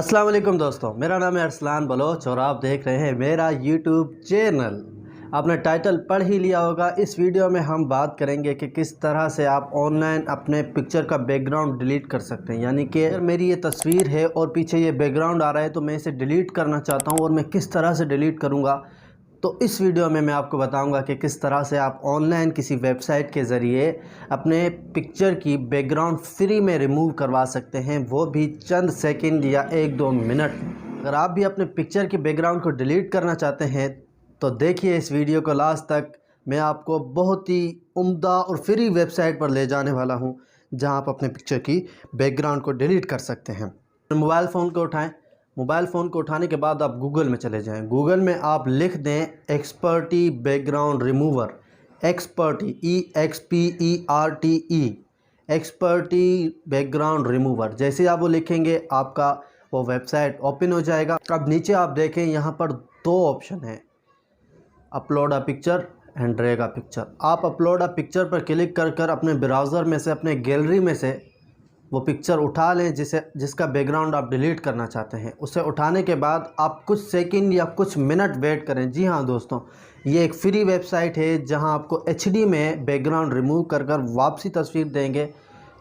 अस्सलाम वालेकुम दोस्तों, मेरा नाम है अरसलान बलोच और आप देख रहे हैं मेरा यूट्यूब चैनल। आपने टाइटल पढ़ ही लिया होगा। इस वीडियो में हम बात करेंगे कि किस तरह से आप ऑनलाइन अपने पिक्चर का बैकग्राउंड डिलीट कर सकते हैं। यानी कि अगर मेरी ये तस्वीर है और पीछे ये बैकग्राउंड आ रहा है तो मैं इसे डिलीट करना चाहता हूँ और मैं किस तरह से डिलीट करूँगा, तो इस वीडियो में मैं आपको बताऊंगा कि किस तरह से आप ऑनलाइन किसी वेबसाइट के ज़रिए अपने पिक्चर की बैकग्राउंड फ्री में रिमूव करवा सकते हैं, वो भी चंद सेकंड या 1-2 मिनट। अगर आप भी अपने पिक्चर की बैकग्राउंड को डिलीट करना चाहते हैं तो देखिए इस वीडियो को लास्ट तक। मैं आपको बहुत ही उम्दा और फ्री वेबसाइट पर ले जाने वाला हूँ जहाँ आप अपने पिक्चर की बैकग्राउंड को डिलीट कर सकते हैं। मोबाइल फ़ोन को उठाएँ। मोबाइल फ़ोन को उठाने के बाद आप गूगल में चले जाएं। गूगल में आप लिख दें expertise background remover, expertise EXPERTE, expertise background remover. जैसे आप वो लिखेंगे आपका वो वेबसाइट ओपन हो जाएगा। अब नीचे आप देखें यहाँ पर 2 ऑप्शन हैं, upload a picture and drag a picture. आप अपलोड अ पिक्चर पर क्लिक कर अपने ब्राउज़र में से, अपने गैलरी में से वो पिक्चर उठा लें जिसका बैकग्राउंड आप डिलीट करना चाहते हैं। उसे उठाने के बाद आप कुछ सेकंड या कुछ मिनट वेट करें। जी हाँ दोस्तों, ये एक फ्री वेबसाइट है जहां आपको HD में बैकग्राउंड रिमूव कर वापसी तस्वीर देंगे।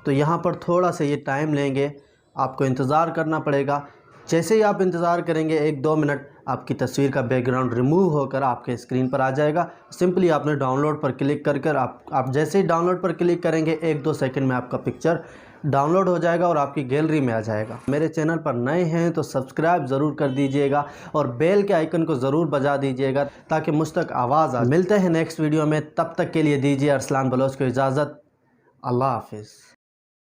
तो यहाँ पर थोड़ा सा ये टाइम लेंगे, आपको इंतज़ार करना पड़ेगा। जैसे ही आप इंतज़ार करेंगे 1-2 मिनट, आपकी तस्वीर का बैकग्राउंड रिमूव होकर आपके स्क्रीन पर आ जाएगा। सिंपली आपने डाउनलोड पर क्लिक कर आप जैसे ही डाउनलोड पर क्लिक करेंगे 1-2 सेकंड में आपका पिक्चर डाउनलोड हो जाएगा और आपकी गैलरी में आ जाएगा। मेरे चैनल पर नए हैं तो सब्सक्राइब ज़रूर कर दीजिएगा और बेल के आइकन को ज़रूर बजा दीजिएगा ताकि मुझ तक आवाज़ आ। मिलते हैं नेक्स्ट वीडियो में, तब तक के लिए दीजिए अरसलान बलोच को इजाज़त। अल्लाह हाफिज़।